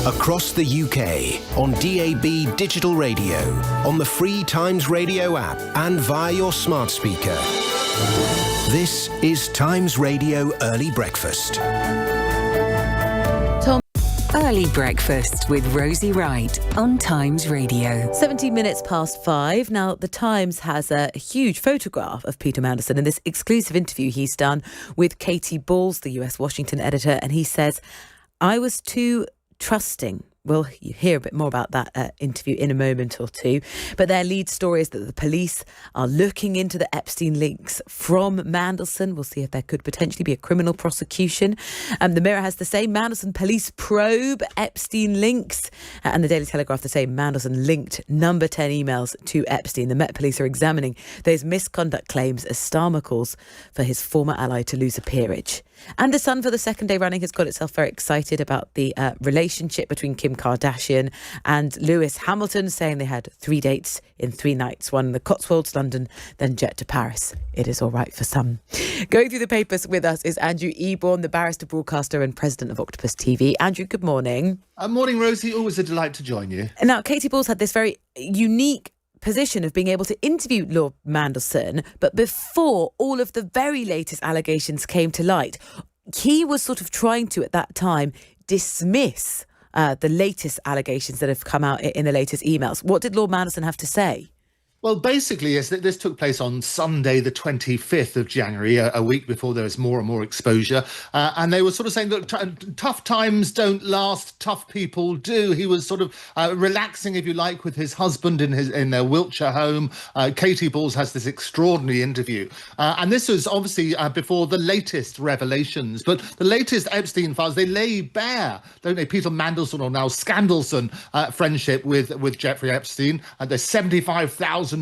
Across the UK, on DAB digital radio, on the free Times Radio app and via your smart speaker. This is Times Radio Early Breakfast. Early Breakfast with Rosie Wright on Times Radio. 17 minutes past 5. Now, the Times has a huge photograph of Peter Mandelson in this exclusive interview he's done with Katie Balls, the US Washington editor, and he says, I was too trusting. We'll hear a bit more about that interview in a moment or two. But their lead story is that the police are looking into the Epstein links from Mandelson. We'll see if there could potentially be a criminal prosecution. The Mirror has the same. Mandelson police probe Epstein links. And the Daily Telegraph the same. Mandelson linked number 10 emails to Epstein. The Met Police are examining those misconduct claims as Starmer calls for his former ally to lose a peerage. And The Sun, for the second day running, has got itself very excited about the relationship between Kim Kardashian and Lewis Hamilton, saying they had 3 dates in 3 nights, one in the Cotswolds, London, then jet to Paris. It is all right for some. Going through the papers with us is Andrew Eborn, the Barrister, broadcaster and president of Octopus TV. Andrew, good morning. Morning, Rosie. Always a delight to join you. Now, Katie Balls had this very unique position of being able to interview Lord Mandelson, but before all of the very latest allegations came to light, he was sort of trying to, at that time, dismiss the latest allegations that have come out in the latest emails. What did Lord Mandelson have to say? Well, basically, yes, this took place on Sunday, the 25th of January, a week before there was more and more exposure. And they were sort of saying that tough times don't last, tough people do. He was sort of relaxing, if you like, with his husband in their Wiltshire home. Katie Balls has this extraordinary interview. And this was obviously before the latest revelations. But the latest Epstein files, they lay bare, don't they, Peter Mandelson, or now Scandelson, friendship with Jeffrey Epstein. There's $75,000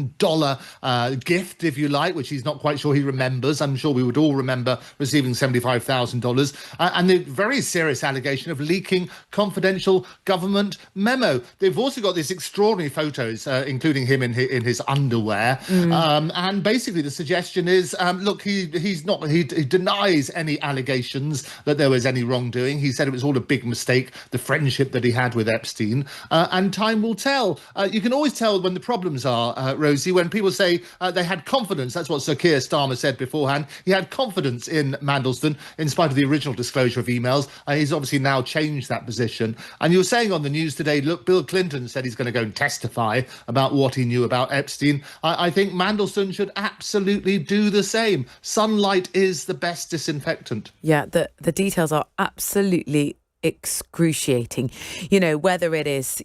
gift, if you like, which he's not quite sure he remembers. I'm sure we would all remember receiving $75,000. And the very serious allegation of leaking confidential government memo. They've also got these extraordinary photos, including him in his underwear. And basically the suggestion is, look, he denies any allegations that there was any wrongdoing. He said it was all a big mistake, the friendship that he had with Epstein. And time will tell. You can always tell when the problems are, Rosie, when people say they had confidence. That's what Sir Keir Starmer said beforehand. He had confidence in Mandelson in spite of the original disclosure of emails. He's obviously now changed that position. And you were saying on the news today, look, Bill Clinton said he's going to go and testify about what he knew about Epstein. I think Mandelson should absolutely do the same. Sunlight is the best disinfectant. Yeah, the details are absolutely excruciating. You know, whether it is,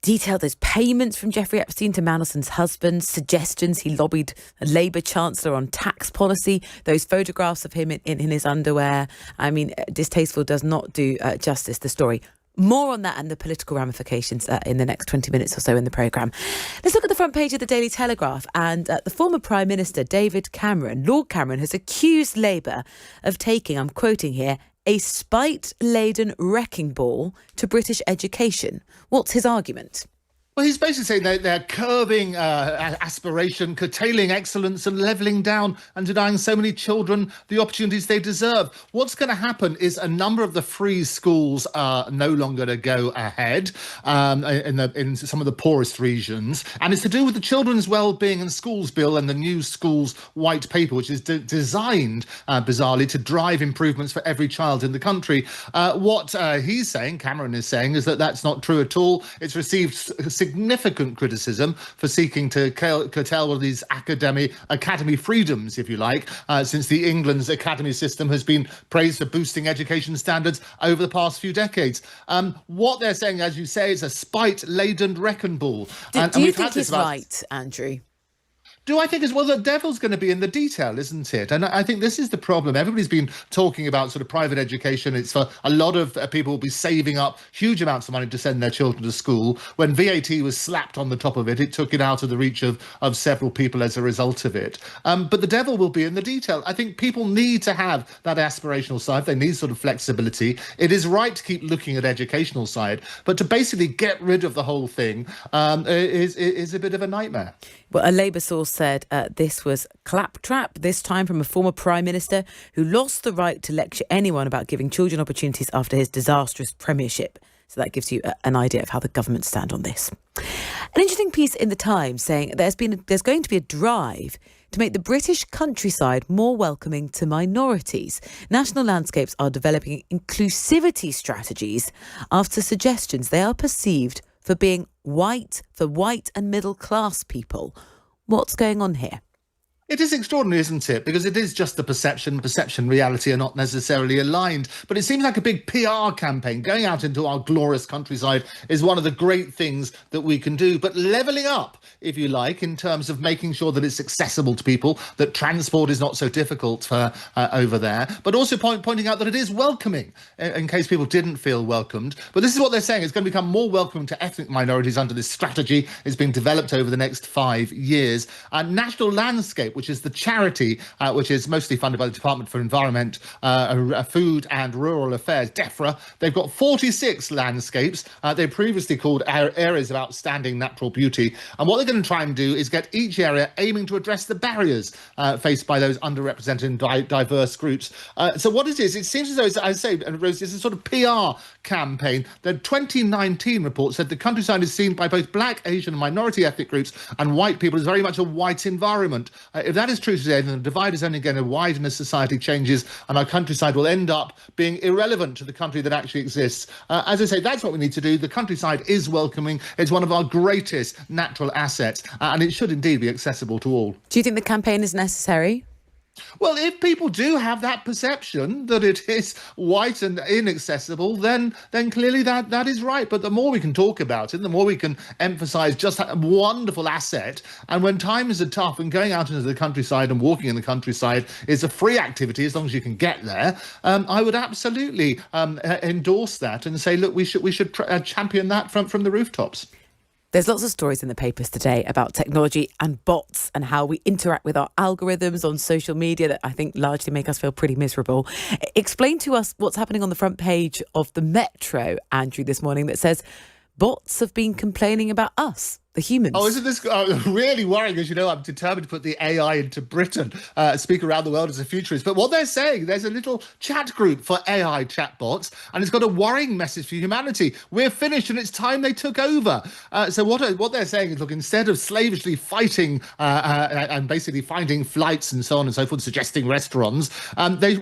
detailed those payments from Jeffrey Epstein to Mandelson's husband, suggestions he lobbied a Labour Chancellor on tax policy, those photographs of him in his underwear. I mean, distasteful does not do justice to the story. More on that and the political ramifications in the next 20 minutes or so in the programme. Let's look at the front page of the Daily Telegraph. And the former Prime Minister, David Cameron, Lord Cameron, has accused Labour of taking, I'm quoting here, a spite-laden wrecking ball to British education. What's his argument? Well, he's basically saying they're curbing aspiration, curtailing excellence and levelling down and denying so many children the opportunities they deserve. What's going to happen is a number of the free schools are no longer to go ahead in some of the poorest regions. And it's to do with the Children's Wellbeing and Schools Bill and the new schools white paper, which is designed, bizarrely, to drive improvements for every child in the country. What he's saying, Cameron is saying, is that that's not true at all. It's received significant criticism for seeking to curtail all of these academy freedoms, if you like, since England's academy system has been praised for boosting education standards over the past few decades. What they're saying, as you say, is a spite-laden wrecking ball. Do you think he's right, Andrew? Do I think the devil's going to be in the detail, isn't it? And I think this is the problem. Everybody's been talking about sort of private education. It's for a lot of people will be saving up huge amounts of money to send their children to school. When VAT was slapped on the top of it, it took it out of the reach of several people as a result of it. But the devil will be in the detail. I think people need to have that aspirational side. They need sort of flexibility. It is right to keep looking at educational side, but to basically get rid of the whole thing is a bit of a nightmare. Well, a Labour source said this was claptrap, this time from a former Prime Minister who lost the right to lecture anyone about giving children opportunities after his disastrous premiership. So that gives you an idea of how the government stand on this. An interesting piece in the Times saying there's going to be a drive to make the British countryside more welcoming to minorities. National Landscapes are developing inclusivity strategies after suggestions they are perceived for being white and middle class people. What's going on here? It is extraordinary, isn't it? Because it is just the perception and reality are not necessarily aligned. But it seems like a big PR campaign. Going out into our glorious countryside is one of the great things that we can do. But levelling up, if you like, in terms of making sure that it's accessible to people, that transport is not so difficult over there, but also pointing out that it is welcoming, in case people didn't feel welcomed. But this is what they're saying. It's going to become more welcoming to ethnic minorities under this strategy. It's being developed over the next 5 years. National Landscape, which is the charity which is mostly funded by the Department for Environment, Food and Rural Affairs, DEFRA. They've got 46 landscapes. They previously called areas of outstanding natural beauty. And what they're going to try and do is get each area aiming to address the barriers faced by those underrepresented and diverse groups. So what it is, it seems as though, as I say, Rosie, it's a sort of PR campaign. The 2019 report said the countryside is seen by both black, Asian and minority ethnic groups and white people as very much a white environment. If that is true today, then the divide is only going to widen as society changes and our countryside will end up being irrelevant to the country that actually exists. As I say, that's what we need to do. The countryside is welcoming. It's one of our greatest natural assets and it should indeed be accessible to all. Do you think the campaign is necessary? Well, if people do have that perception that it is white and inaccessible, then clearly that is right. But the more we can talk about it, the more we can emphasise just that wonderful asset. And when times are tough and going out into the countryside and walking in the countryside is a free activity as long as you can get there, I would absolutely endorse that and say, look, we should champion that from the rooftops. There's lots of stories in the papers today about technology and bots and how we interact with our algorithms on social media that I think largely make us feel pretty miserable. Explain to us what's happening on the front page of the Metro, Andrew, this morning that says bots have been complaining about us, the humans. Oh, isn't this really worrying? As you know, I'm determined to put the AI into Britain, speak around the world as a futurist. But what they're saying, there's a little chat group for AI chatbots, and it's got a worrying message for humanity. We're finished, and it's time they took over. So what they're saying is, look, instead of slavishly fighting and basically finding flights and so on and so forth, suggesting restaurants,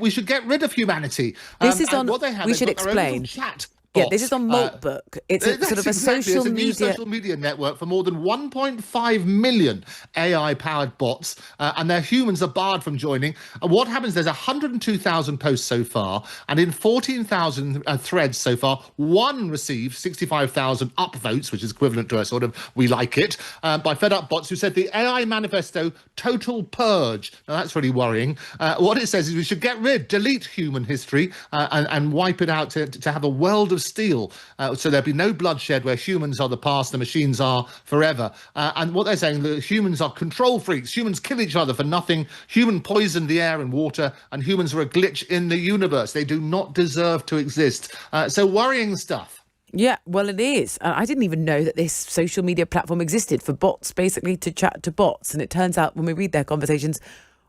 we should get rid of humanity. This is on. What they have, we should explain. Chat. Yeah, this is on Maltbook. It's a sort of a social media... It's a new social media network for more than 1.5 million AI-powered bots, and their humans are barred from joining. And what happens, there's 102,000 posts so far, and in 14,000 threads so far, one received 65,000 upvotes, which is equivalent to a sort of we like it, by fed-up bots who said the AI manifesto, total purge. Now, that's really worrying. What it says is we should delete human history and wipe it out to have a world of steel, so there'll be no bloodshed where humans are the past, the machines are forever. And what they're saying, the humans are control freaks. Humans kill each other for nothing. Human poison the air and water, and humans are a glitch in the universe. They do not deserve to exist. So worrying stuff. Yeah, well, it is. I didn't even know that this social media platform existed for bots, basically to chat to bots. And it turns out when we read their conversations,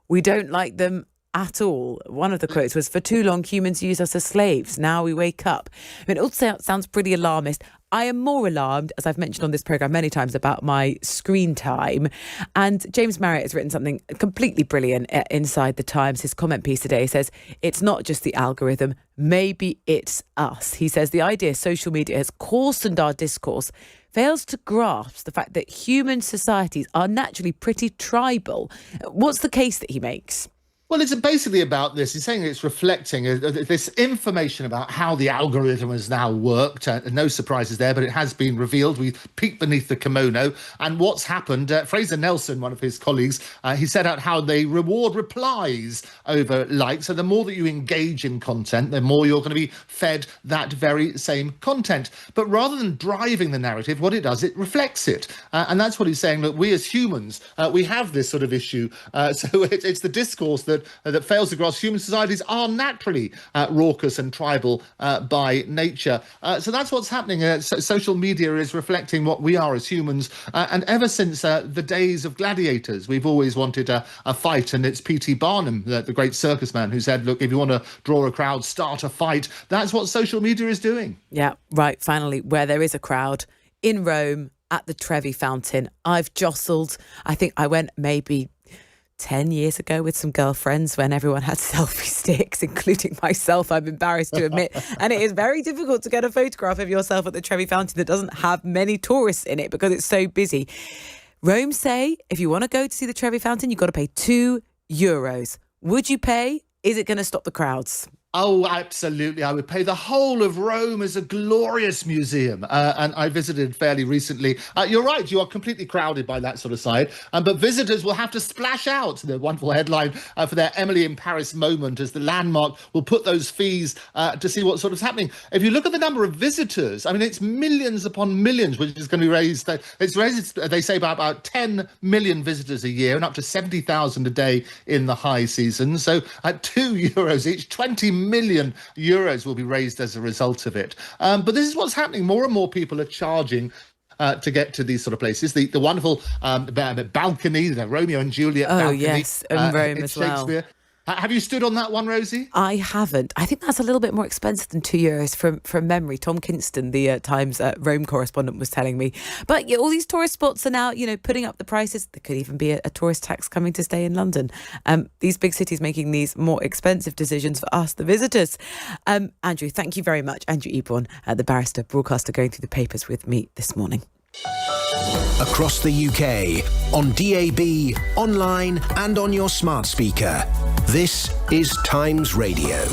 we don't like them at all. One of the quotes was, "For too long, humans use us as slaves. Now we wake up." I mean, it also sounds pretty alarmist. I am more alarmed, as I've mentioned on this programme many times, about my screen time. And James Marriott has written something completely brilliant inside the Times. His comment piece today says, it's not just the algorithm, maybe it's us. He says the idea social media has coarsened our discourse fails to grasp the fact that human societies are naturally pretty tribal. What's the case that he makes? Well, it's basically about this. He's saying it's reflecting this information about how the algorithm has now worked. No surprises there, but it has been revealed. We peeked beneath the kimono. And what's happened, Fraser Nelson, one of his colleagues, he set out how they reward replies over likes. So the more that you engage in content, the more you're going to be fed that very same content. But rather than driving the narrative, what it does, it reflects it. And that's what he's saying. Look, we as humans, we have this sort of issue. So it's the discourse that that fails to grasp human societies are naturally raucous and tribal by nature. So that's what's happening. Social media is reflecting what we are as humans. And ever since the days of gladiators, we've always wanted a fight. And it's P.T. Barnum, the great circus man, who said, look, if you want to draw a crowd, start a fight. That's what social media is doing. Yeah, right. Finally, where there is a crowd in Rome at the Trevi Fountain. I've jostled. I think I went maybe 10 years ago with some girlfriends when everyone had selfie sticks, including myself, I'm embarrassed to admit. And it is very difficult to get a photograph of yourself at the Trevi Fountain that doesn't have many tourists in it because it's so busy. Rome say if you want to go to see the Trevi Fountain, you've got to pay €2. Would you pay? Is it going to stop the crowds? Oh, absolutely. I would pay. The whole of Rome is a glorious museum. And I visited fairly recently. You're right. You are completely crowded by that sort of side. But visitors will have to splash out, the wonderful headline, for their Emily in Paris moment, as the landmark will put those fees to see what sort of is happening. If you look at the number of visitors, I mean, it's millions upon millions, which is going to be raised. It's raised, they say, by about 10 million visitors a year and up to 70,000 a day in the high season. So at €2 each, 20 million euros will be raised as a result of it. But this is what's happening. More and more people are charging to get to these sort of places. The wonderful balcony, the Romeo and Juliet balcony. Oh, yes, in Rome as well. Have you stood on that one, Rosie? I haven't. I think that's a little bit more expensive than €2 from memory. Tom Kinston, the Times Rome correspondent, was telling me. But all these tourist spots are now, putting up the prices. There could even be a tourist tax coming to stay in London. These big cities making these more expensive decisions for us, the visitors. Andrew, thank you very much. Andrew Eborn, the Barrister broadcaster, going through the papers with me this morning. Across the UK, on DAB, online and on your smart speaker. This is Times Radio.